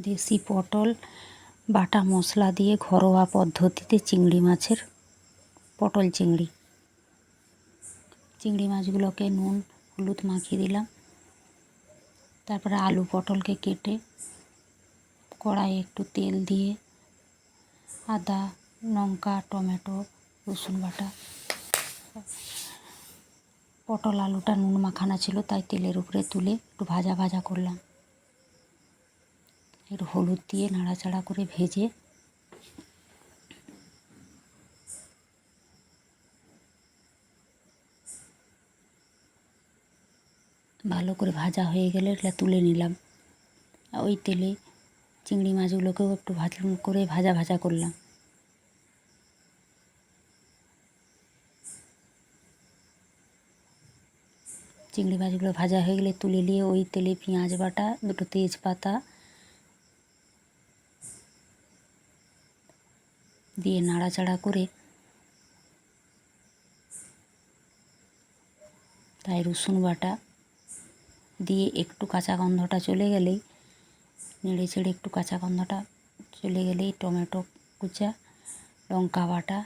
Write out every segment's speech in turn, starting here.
দেশি পটল বাটা মশলা দিয়ে ঘরোয়া পদ্ধতিতে চিংড়ি মাছের পটল চিংড়ি। চিংড়ি মাছগুলোকে নুন হলুদ মাখিয়ে দিলাম। তারপরে আলু পটলকে কেটে কড়াইয়ে একটু তেল দিয়ে আদা লঙ্কা টমেটো রসুন বাটা, পটল আলুটা নুন মাখানো ছিল তাই তেলের উপরে তুলে একটু ভাজা ভাজা করলাম। একটু হলুদ দিয়ে নাড়াচাড়া করে ভেজে ভালো করে ভাজা হয়ে গেলে এটা তুলে নিলাম। ওই তেলে চিংড়ি মাছগুলোকেও একটু ভাজা ভাজা করলাম। চিংড়ি মাছগুলো ভাজা হয়ে গেলে তুলে নিয়ে ওই তেলে পেঁয়াজ বাটা দুটো তেজপাতা দিয়ে নাড়াচাড়া করে তাই রসুন বাটা দিয়ে একটু কাঁচা গন্ধটা চলে গেলেই নেড়ে চেড়ে একটু কাঁচা গন্ধটা চলে গেলেই টমেটো কুচা লঙ্কা বাটা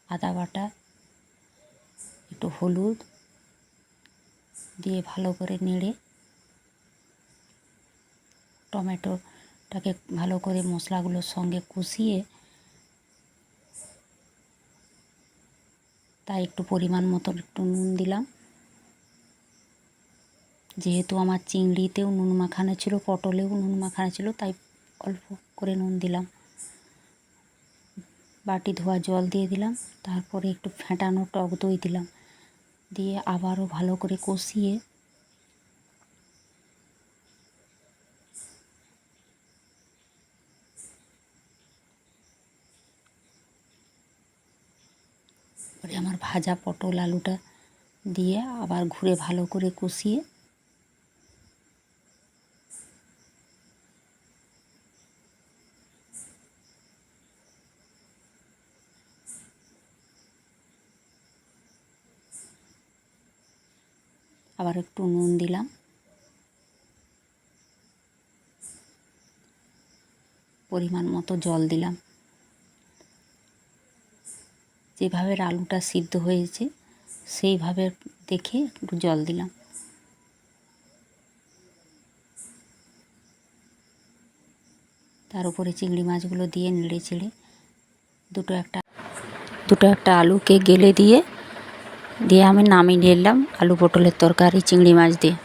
আদা বাটা একটু হলুদ দিয়ে ভালো করে নেড়ে টমেটোটাকে ভালো করে মশলাগুলোর সঙ্গে কষিয়ে তাই একটু পরিমাণ মতো একটু নুন দিলাম। যেহেতু আমার চিংড়িতেও নুন মাখানো ছিল পটলেও নুন মাখানো ছিল তাই অল্প করে নুন দিলাম। বাটি ধোয়া জল দিয়ে দিলাম। তারপরে একটু ফেটানো টক দই দিলাম, দিয়ে আবারও ভালো করে কষিয়ে পরে আমার ভাজা পটল আলুটা দিয়ে আবার ঘুরে ভালো করে কষিয়ে আবার একটু নুন দিলাম। পরিমাণ মতো জল দিলাম। যেভাবে আলুটা সিদ্ধ হয়েছে সেইভাবে দেখে একটু জল দিলাম। তার উপরে চিংড়ি মাছগুলো দিয়ে নেড়ে চেড়ে দুটো একটা আলুকে গেলে দিয়ে আমি নামিয়ে নিলাম আলু পটলের তরকারি চিংড়ি মাছ দিয়ে।